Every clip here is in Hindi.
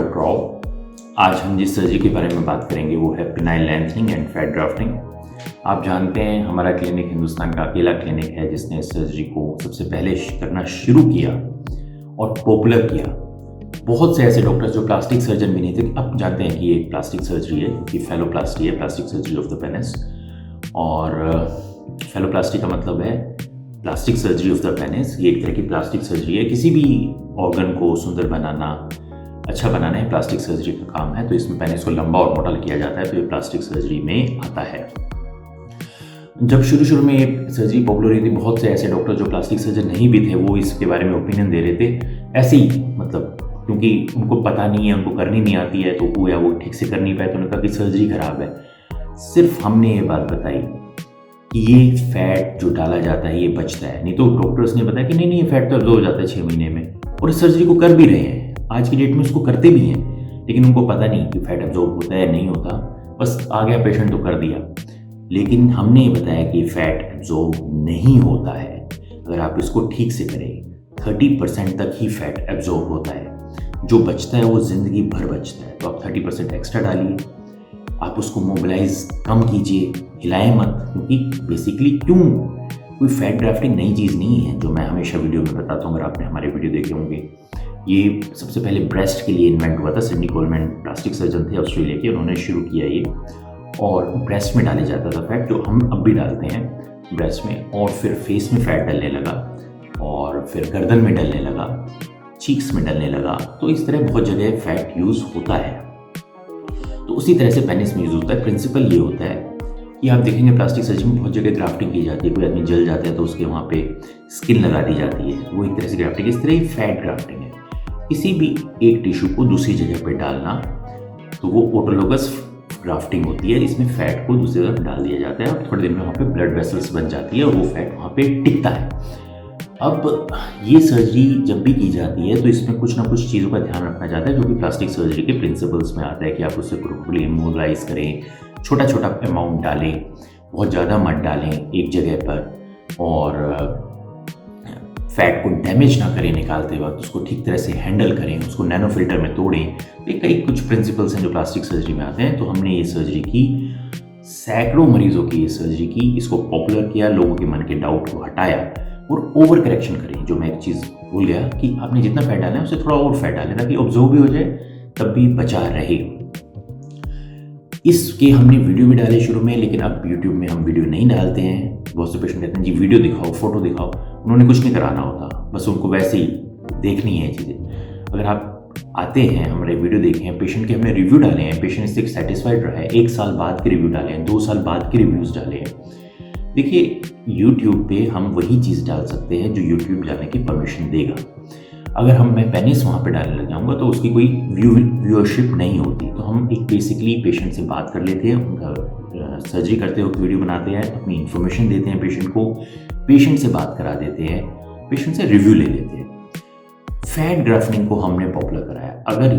डॉक्टर राव। आज हम जिस सर्जरी के बारे में बात करेंगे वो है phenyl lengthening and fat grafting. आप जानते हैं हमारा क्लिनिक हिंदुस्तान का अकेला क्लिनिक है जिसने इस सर्जरी को सबसे पहले करना शुरू किया और पॉपुलर किया। बहुत से ऐसे डॉक्टर्स जो प्लास्टिक सर्जन भी नहीं थे, अब जानते हैं कि ये एक प्लास्टिक सर्जरी है, कि फेलोप्लास्टी है, plastic surgery of the penis. और फेलोप्लास्टी का मतलब है plastic surgery of the penis. ये एक तरह की प्लास्टिक सर्जरी है, किसी भी ऑर्गन को सुंदर बनाना, अच्छा बनाना है प्लास्टिक सर्जरी का काम है। तो इसमें पेनिस को लंबा और मोटा किया जाता है, तो ये प्लास्टिक सर्जरी में आता है। जब शुरू में ये सर्जरी पॉपुलर हुई थी, बहुत से ऐसे डॉक्टर जो प्लास्टिक सर्जन नहीं भी थे वो इसके बारे में ओपिनियन दे रहे थे, ऐसे ही मतलब क्योंकि उनको पता नहीं है, उनको करनी नहीं आती है, तो वो ठीक से कर नहीं पाए, तो उन्होंने कहा कि सर्जरी खराब है। सिर्फ हमने ये बात बताई कि ये फैट जो डाला जाता है ये बचता है, नहीं तो डॉक्टर्स ने बताया कि नहीं ये फैट तो अब्जॉर्ब हो जाता है 6 महीने में, और इस सर्जरी को कर भी रहे हैं, आज की डेट में उसको करते भी हैं, लेकिन उनको पता नहीं कि फैट अब्जॉर्ब होता है नहीं होता, बस आ गया पेशेंट तो कर दिया। लेकिन हमने ये बताया कि फैट एब्जॉर्ब नहीं होता है। अगर आप इसको ठीक से करें 30% तक ही फैट एब्जॉर्ब होता है, जो बचता है वो ज़िंदगी भर बचता है। तो आप 30% एक्स्ट्रा डालिए, आप उसको मोबिलाइज कम कीजिए, हिलाएं मत, क्योंकि बेसिकली कोई फैट ग्राफ्टिंग नई चीज़ नहीं है जो मैं हमेशा वीडियो में बताता हूँ। अगर आपने हमारे वीडियो देखे होंगे, ये सबसे पहले ब्रेस्ट के लिए इन्वेंट हुआ था। सिडनी कोलमैन प्लास्टिक सर्जन थे ऑस्ट्रेलिया के, उन्होंने शुरू किया ये, और ब्रेस्ट में डाले जाता था फैट, जो हम अब भी डालते हैं ब्रेस्ट में, और फिर फेस में फैट डलने लगा, और फिर गर्दन में डलने लगा, चीक्स में डलने लगा। तो इस तरह बहुत जगह फैट यूज़ होता है। तो उसी तरह से पेनिस में यूज़ होता है। प्रिंसिपल ये होता है कि आप देखेंगे प्लास्टिक सर्जरी में बहुत जगह ग्राफ्टिंग की जाती है। कोई आदमी जल जाता है तो उसके वहाँ पे स्किन लगा दी जाती है, वो एक तरह से ग्राफ्टिंग है। इस तरह ही फैट ग्राफ्टिंग है, किसी भी एक टिश्यू को दूसरी जगह पर डालना, तो वो ऑटोलोगस ग्राफ्टिंग होती है। इसमें फैट को दूसरी तरफ डाल दिया जाता है और थोड़ी देर में वहाँ पे ब्लड वेसल्स बन जाती है और वो फैट वहाँ पे टिकता है। अब ये सर्जरी जब भी की जाती है तो इसमें कुछ ना कुछ चीज़ों का ध्यान रखना चाहता है, जो कि प्लास्टिक सर्जरी के प्रिंसिपल्स में आता है कि आप उससे प्रॉपर्ली मोबिलाइज करें, छोटा छोटा अमाउंट डालें, बहुत ज़्यादा मत डालें एक जगह पर, और फैट को डैमेज ना करें निकालते वक्त, उसको ठीक तरह से हैंडल करें, उसको नैनो फिल्टर में तोड़ें। ये कई कुछ प्रिंसिपल्स हैं जो प्लास्टिक सर्जरी में आते हैं। तो हमने ये सर्जरी की, सैकड़ों मरीजों की ये सर्जरी की, इसको पॉपुलर किया, लोगों के मन के डाउट को हटाया, और ओवर करेक्शन करें। जो मैं एक चीज़ भूल गया कि आपने जितना फैट डाला है उससे थोड़ा और फैट डालें, ताकि ऑब्जॉर्व भी हो जाए तब भी बचा रहे। इसके हमने वीडियो भी डाले शुरू में, लेकिन अब यूट्यूब में हम वीडियो नहीं डालते हैं। बहुत से पेशेंट कहते हैं जी वीडियो दिखाओ, फोटो दिखाओ, उन्होंने कुछ नहीं कराना होता, बस उनको वैसे ही देखनी है चीज़ें। अगर आप आते हैं, हमारे वीडियो देखे हैं, पेशेंट के हमने रिव्यू डाले हैं, पेशेंट इससे सेटिस्फाइड रहा है, 1 साल बाद के रिव्यू डाले हैं, 2 साल बाद के रिव्यूज़ डाले हैं। देखिए YouTube पे हम वही चीज़ डाल सकते हैं जो YouTube जाने की परमिशन देगा। अगर मैं पेनिस वहाँ पे डालने लग जाऊँगा तो उसकी कोई व्यूअरशिप नहीं होती। तो हम एक बेसिकली पेशेंट से बात कर लेते हैं, उनका सर्जरी करते हुए वीडियो बनाते हैं, अपनी इन्फॉर्मेशन देते हैं पेशेंट को, पेशेंट से बात करा देते हैं, पेशेंट से रिव्यू ले लेते हैं। फैट ग्राफ्टिंग को हमने पॉपुलर कराया। अगर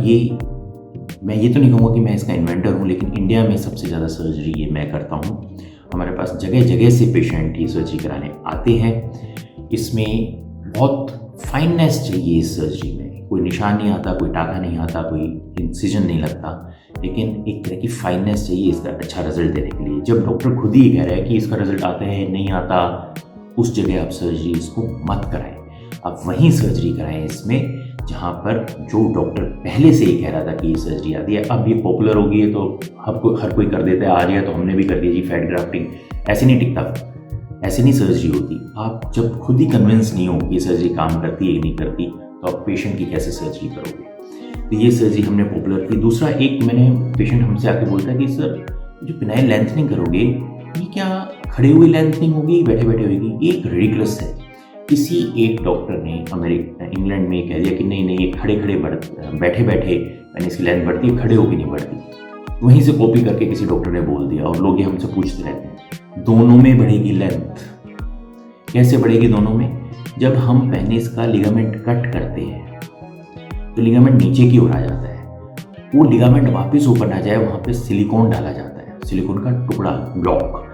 मैं ये तो नहीं कहूँगा कि मैं इसका इन्वेंटर हूँ, लेकिन इंडिया में सबसे ज़्यादा सर्जरी ये मैं करता हूँ। हमारे पास जगह जगह से पेशेंट ये सर्जरी कराने आते हैं। इसमें बहुत फाइननेस चाहिए इस सर्जरी में, कोई निशान नहीं आता, कोई टाका नहीं आता, कोई इंसिजन नहीं लगता, लेकिन एक तरह की फाइननेस चाहिए इसका अच्छा रिजल्ट देने के लिए। जब डॉक्टर खुद ही कह रहा है कि इसका रिजल्ट आता है नहीं आता, उस जगह आप सर्जरी इसको मत कराएं। आप वहीं सर्जरी कराएं इसमें जहाँ पर जो डॉक्टर पहले से ही कह रहा था कि ये सर्जरी आती है। अब ये पॉपुलर हो गई है तो हर कोई कर देता है, आ गया तो हमने भी कर दी जी फैट ग्राफ्टिंग। ऐसे नहीं टिकता, ऐसे नहीं सर्जरी होती। आप जब खुद ही कन्विंस नहीं हो कि ये सर्जरी काम करती है कि नहीं करती, तो आप पेशेंट की कैसे सर्जरी करोगे। तो ये सर्जरी हमने पॉपुलर की। दूसरा, एक मैंने पेशेंट हमसे आके बोलता है कि सर जो पिनाइल लेंथनिंग करोगे ये क्या खड़े हुए लेंथनिंग होगी, बैठे बैठे होगी? ये एक रिडिकुलस है। किसी एक डॉक्टर ने इंग्लैंड में कह दिया कि नहीं ये खड़े बैठे बैठे मैंने इसकी लेंथ बढ़ती है, खड़े होकर नहीं बढ़ती। वहीं से कॉपी करके किसी डॉक्टर ने बोल दिया, और लोग ये हमसे पूछते रहते हैं दोनों में बढ़ेगी लेंथ। कैसे बढ़ेगी दोनों में? जब हम पेनिस का लिगामेंट कट करते हैं तो लिगामेंट नीचे की ओर आ जाता है, वो लिगामेंट वापस ऊपर ना जाए, वहाँ पे सिलिकॉन डाला जाता है, सिलिकॉन का टुकड़ा, ब्लॉक।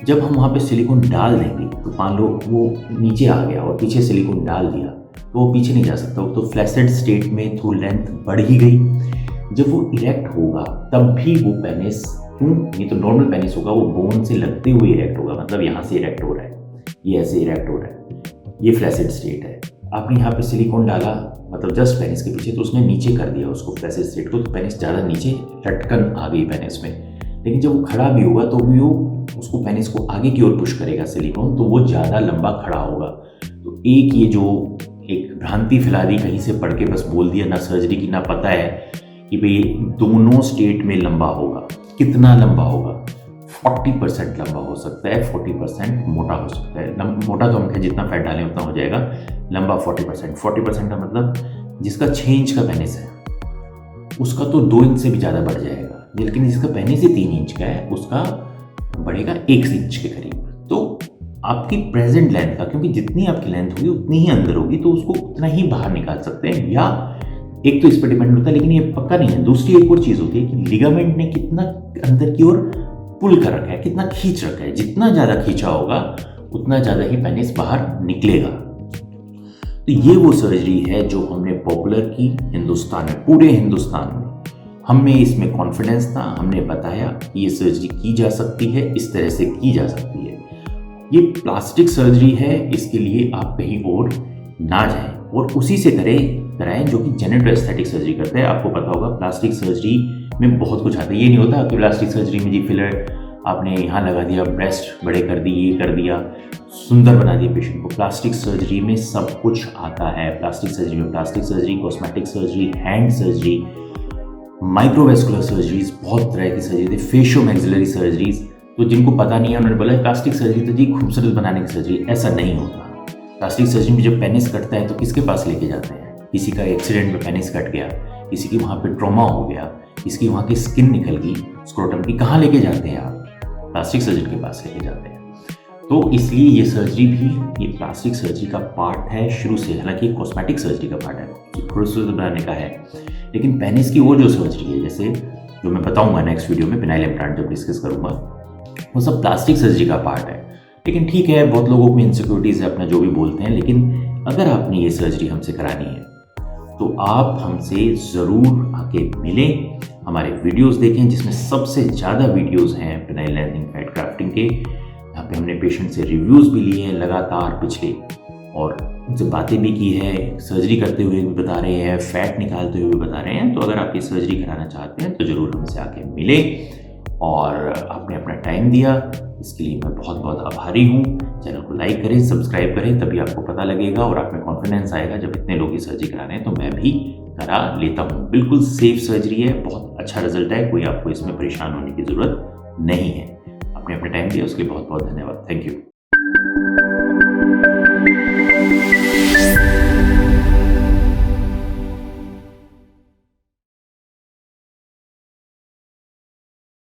जब हम वहाँ पे सिलिकॉन डाल देंगे तो मान लो वो नीचे आ गया और पीछे सिलिकॉन डाल दिया, तो वो पीछे नहीं जा सकता, वो तो फ्लैसिड स्टेट में थ्रू लेंथ बढ़ ही गई। जब वो इरेक्ट होगा तब भी वो पेनिस, क्यों, ये तो नॉर्मल पेनिस होगा, वो बोन से लगते हुए इरेक्ट होगा, मतलब यहाँ से इरेक्ट हो रहा है, ये ऐसे इरेक्ट हो रहा है, ये फ्लैसिड स्टेट है। आपने यहाँ पे सिलिकॉन डाला, मतलब जस्ट पेनिस के पीछे, तो उसने नीचे कर दिया उसको फ्लैसिड स्टेट को, तो पेनिस ज़्यादा नीचे लटकन आ गई पेनिस में। लेकिन जब वो खड़ा भी होगा तो भी वो उसको पेनिस को आगे की ओर पुश करेगा सिलिकॉन, तो वो ज़्यादा लंबा खड़ा होगा। तो एक ये जो एक भ्रांति फैला दी, कहीं से पढ़ के बस बोल दिया, ना सर्जरी की ना पता है कि भाई दोनों स्टेट में लंबा होगा। कितना लंबा होगा? 40% लंबा हो सकता है, 40% मोटा हो सकता है। मोटा तो हम कहें जितना फैट डालें उतना हो जाएगा, लंबा 40% का मतलब जिसका 6 इंच का पेनिस है उसका तो 2 इंच से भी ज़्यादा बढ़ जाएगा, लेकिन जिसका पेनिस ही 3 इंच का है उसका बढ़ेगा 1 इंच के करीब। तो आपकी प्रेजेंट लेंथ का, क्योंकि जितनी आपकी लेंथ होगी उतनी ही अंदर होगी, तो उसको उतना ही बाहर निकाल सकते हैं, या एक तो इस पर डिपेंड होता है, लेकिन ये पक्का नहीं है। दूसरी एक और चीज़ होती है कि लिगामेंट ने कितना अंदर की ओर पुल कर रखा है, कितना खींच रखा है। जितना ज़्यादा खींचा होगा उतना ज़्यादा ही पेनिस बाहर निकलेगा। तो ये वो सर्जरी है जो हमने पॉपुलर की हिंदुस्तान में, पूरे हिंदुस्तान में। हमें इसमें कॉन्फिडेंस था, हमने बताया कि ये सर्जरी की जा सकती है, इस तरह से की जा सकती है। ये प्लास्टिक सर्जरी है, इसके लिए आप कहीं और ना जाएं और उसी से कराएं जो कि जेनेटो एस्थेटिक सर्जरी करते हैं। आपको पता होगा प्लास्टिक सर्जरी में बहुत कुछ आता है। ये नहीं होता कि प्लास्टिक सर्जरी में जी फिलर आपने यहाँ लगा दिया, ब्रेस्ट बड़े कर दिए, ये कर दिया, सुंदर बना दिया पेशेंट को। प्लास्टिक सर्जरी में सब कुछ आता है। प्लास्टिक सर्जरी में plastic surgery, cosmetic surgery, hand surgery, microvascular surgeries, बहुत तरह की सर्जरी, फेशियो मैक्सिलरी सर्जरीज। तो जिनको पता नहीं है उन्होंने बोला प्लास्टिक सर्जरी तो जी खूबसूरत बनाने की सर्जरी, ऐसा नहीं होता। प्लास्टिक सर्जरी में जब पेनिस कटता है तो किसके पास लेके जाते हैं? किसी का एक्सीडेंट में पेनिस कट गया, किसी की वहाँ पे ट्रॉमा हो गया, किसी की वहाँ की स्किन निकल गई स्क्रोटम की, कहाँ लेके जाते हैं आप? प्लास्टिक सर्जन के पास लेके जाते हैं। तो इसलिए ये सर्जरी भी, ये प्लास्टिक सर्जरी का पार्ट है शुरू से। हालांकि कॉस्मेटिक सर्जरी का पार्ट है, खूबसूरत बनाने का है, लेकिन पेनिस की वो जो सर्जरी है, जैसे जो मैं बताऊंगा नेक्स्ट वीडियो में, पेनाइल इम्प्लांट जब डिस्कस करूंगा, वो सब प्लास्टिक सर्जरी का पार्ट है। लेकिन ठीक है, बहुत लोगों में इनसिक्योरिटीज है, अपना जो भी बोलते हैं, लेकिन अगर आपने ये सर्जरी हमसे करानी है तो आप हमसे ज़रूर आके मिलें, हमारे वीडियोस देखें, जिसमें सबसे ज़्यादा वीडियोस हैं पेनाइल लेंथनिंग, फैट ग्राफ्टिंग के। यहाँ पे हमने पेशेंट से रिव्यूज़ भी लिए हैं लगातार पिछले, और उनसे बातें भी की है, सर्जरी करते हुए भी बता रहे हैं, फैट निकालते हुए भी बता रहे हैं। तो अगर आप ये सर्जरी कराना चाहते हैं तो ज़रूर हमसे आके मिले, और आपने अपना टाइम दिया, इसके लिए मैं बहुत बहुत आभारी हूँ। चैनल को लाइक करें, सब्सक्राइब करें, तभी आपको पता लगेगा और आप में कॉन्फिडेंस आएगा। जब इतने लोग की सर्जरी करा रहे हैं तो मैं भी करा लेता हूँ। बिल्कुल सेफ सर्जरी है, बहुत अच्छा रिजल्ट है, कोई आपको इसमें परेशान होने की ज़रूरत नहीं है। आपने अपना टाइम दिया उसके लिए बहुत बहुत धन्यवाद। Thank you.